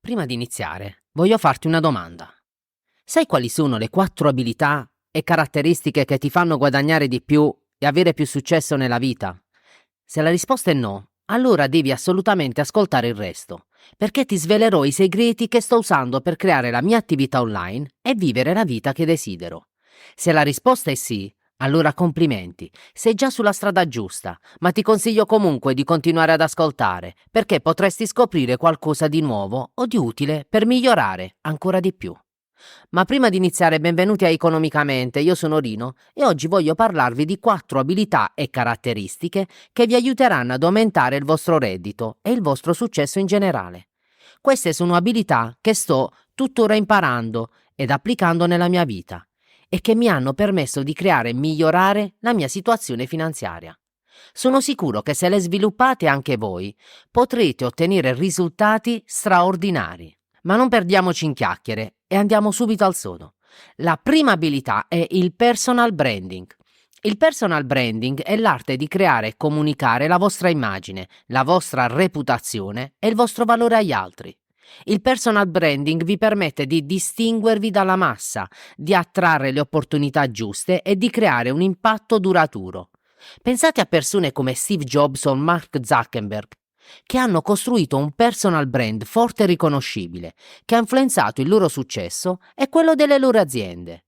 Prima di iniziare, voglio farti una domanda. Sai quali sono le 4 abilità e caratteristiche che ti fanno guadagnare di più e avere più successo nella vita? Se la risposta è no, allora devi assolutamente ascoltare il resto, perché ti svelerò i segreti che sto usando per creare la mia attività online e vivere la vita che desidero. Se la risposta è sì, allora complimenti, sei già sulla strada giusta, ma ti consiglio comunque di continuare ad ascoltare, perché potresti scoprire qualcosa di nuovo o di utile per migliorare ancora di più. Ma prima di iniziare, benvenuti a Economicamente, io sono Rino e oggi voglio parlarvi di 4 abilità e caratteristiche che vi aiuteranno ad aumentare il vostro reddito e il vostro successo in generale. Queste sono abilità che sto tuttora imparando ed applicando nella mia vita e che mi hanno permesso di creare e migliorare la mia situazione finanziaria. Sono sicuro che se le sviluppate anche voi, potrete ottenere risultati straordinari. Ma non perdiamoci in chiacchiere e andiamo subito al sodo. La prima abilità è il personal branding. Il personal branding è l'arte di creare e comunicare la vostra immagine, la vostra reputazione e il vostro valore agli altri. Il personal branding vi permette di distinguervi dalla massa, di attrarre le opportunità giuste e di creare un impatto duraturo. Pensate a persone come Steve Jobs o Mark Zuckerberg, che hanno costruito un personal brand forte e riconoscibile, che ha influenzato il loro successo e quello delle loro aziende.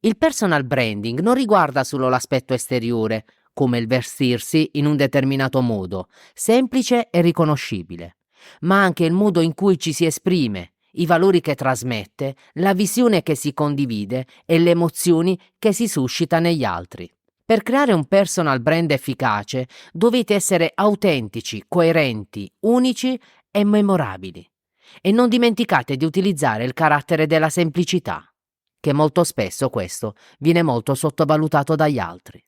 Il personal branding non riguarda solo l'aspetto esteriore, come il vestirsi in un determinato modo, semplice e riconoscibile, ma anche il modo in cui ci si esprime, i valori che trasmette, la visione che si condivide e le emozioni che si suscita negli altri. Per creare un personal brand efficace dovete essere autentici, coerenti, unici e memorabili. E non dimenticate di utilizzare il carattere della semplicità, che molto spesso questo viene molto sottovalutato dagli altri.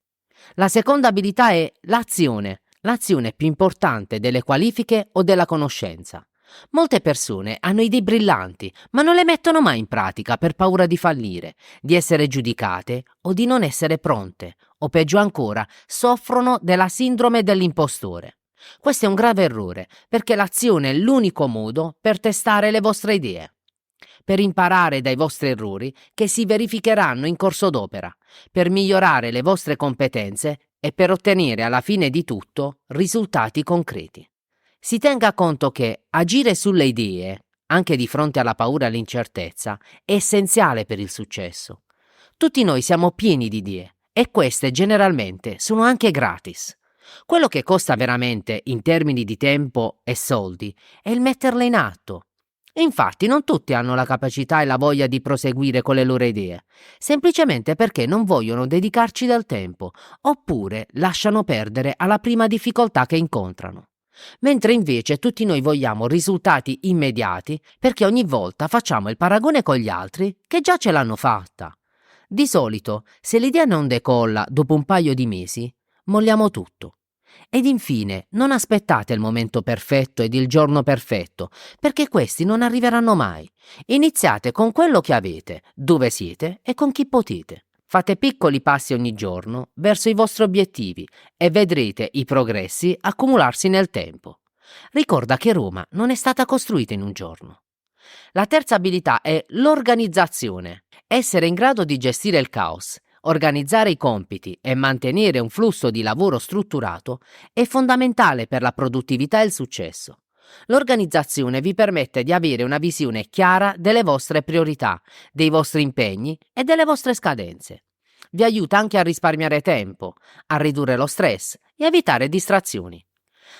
La seconda abilità è l'azione più importante delle qualifiche o della conoscenza. Molte persone hanno idee brillanti, ma non le mettono mai in pratica per paura di fallire, di essere giudicate o di non essere pronte, o peggio ancora, soffrono della sindrome dell'impostore. Questo è un grave errore, perché l'azione è l'unico modo per testare le vostre idee, per imparare dai vostri errori che si verificheranno in corso d'opera, per migliorare le vostre competenze e per ottenere alla fine di tutto risultati concreti. Si tenga conto che agire sulle idee, anche di fronte alla paura e all'incertezza, è essenziale per il successo. Tutti noi siamo pieni di idee e queste generalmente sono anche gratis. Quello che costa veramente in termini di tempo e soldi è il metterle in atto. E infatti non tutti hanno la capacità e la voglia di proseguire con le loro idee, semplicemente perché non vogliono dedicarci del tempo, oppure lasciano perdere alla prima difficoltà che incontrano. Mentre invece tutti noi vogliamo risultati immediati perché ogni volta facciamo il paragone con gli altri che già ce l'hanno fatta. Di solito, se l'idea non decolla dopo un paio di mesi, molliamo tutto. Ed infine, non aspettate il momento perfetto ed il giorno perfetto, perché questi non arriveranno mai. Iniziate con quello che avete, dove siete e con chi potete. Fate piccoli passi ogni giorno verso i vostri obiettivi e vedrete i progressi accumularsi nel tempo. Ricorda che Roma non è stata costruita in un giorno. La terza abilità è l'organizzazione. Essere in grado di gestire il caos, organizzare i compiti e mantenere un flusso di lavoro strutturato è fondamentale per la produttività e il successo. L'organizzazione vi permette di avere una visione chiara delle vostre priorità, dei vostri impegni e delle vostre scadenze. Vi aiuta anche a risparmiare tempo, a ridurre lo stress e a evitare distrazioni.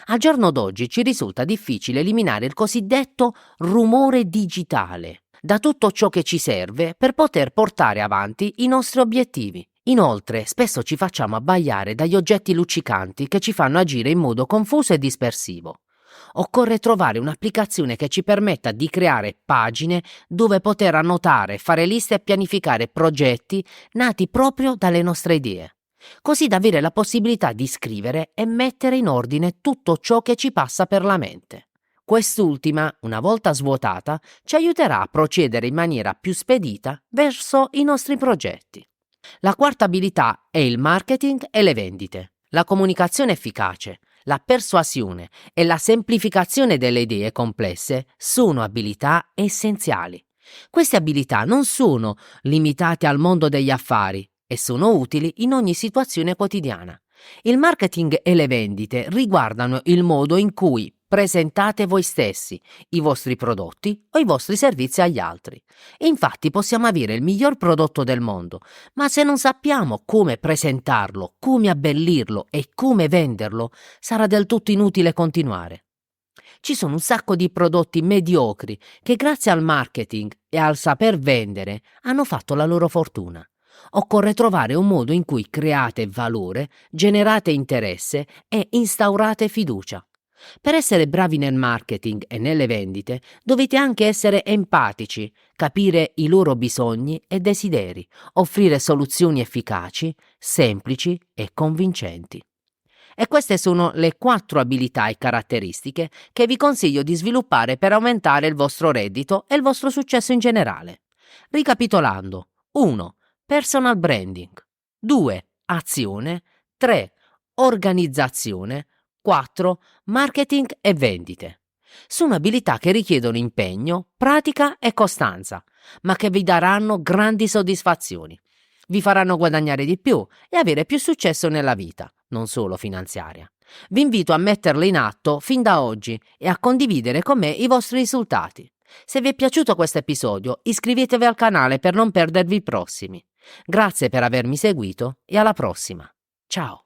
Al giorno d'oggi ci risulta difficile eliminare il cosiddetto rumore digitale da tutto ciò che ci serve per poter portare avanti i nostri obiettivi. Inoltre, spesso ci facciamo abbagliare dagli oggetti luccicanti che ci fanno agire in modo confuso e dispersivo. Occorre trovare un'applicazione che ci permetta di creare pagine dove poter annotare, fare liste e pianificare progetti nati proprio dalle nostre idee, così da avere la possibilità di scrivere e mettere in ordine tutto ciò che ci passa per la mente. Quest'ultima, una volta svuotata, ci aiuterà a procedere in maniera più spedita verso i nostri progetti. La quarta abilità è il marketing e le vendite. La comunicazione efficace, La persuasione e la semplificazione delle idee complesse sono abilità essenziali. Queste abilità non sono limitate al mondo degli affari e sono utili in ogni situazione quotidiana. Il marketing e le vendite riguardano il modo in cui presentate voi stessi, i vostri prodotti o i vostri servizi agli altri. E infatti possiamo avere il miglior prodotto del mondo, ma se non sappiamo come presentarlo, come abbellirlo e come venderlo, sarà del tutto inutile continuare. Ci sono un sacco di prodotti mediocri che grazie al marketing e al saper vendere hanno fatto la loro fortuna. Occorre trovare un modo in cui create valore, generate interesse e instaurate fiducia. Per essere bravi nel marketing e nelle vendite dovete anche essere empatici, capire i loro bisogni e desideri, offrire soluzioni efficaci, semplici e convincenti. E queste sono le 4 abilità e caratteristiche che vi consiglio di sviluppare per aumentare il vostro reddito e il vostro successo in generale. Ricapitolando: 1. Personal branding. 2. Azione. 3. Organizzazione. 4. Marketing e vendite. Sono abilità che richiedono impegno, pratica e costanza, ma che vi daranno grandi soddisfazioni. Vi faranno guadagnare di più e avere più successo nella vita, non solo finanziaria. Vi invito a metterle in atto fin da oggi e a condividere con me i vostri risultati. Se vi è piaciuto questo episodio, iscrivetevi al canale per non perdervi i prossimi. Grazie per avermi seguito e alla prossima. Ciao!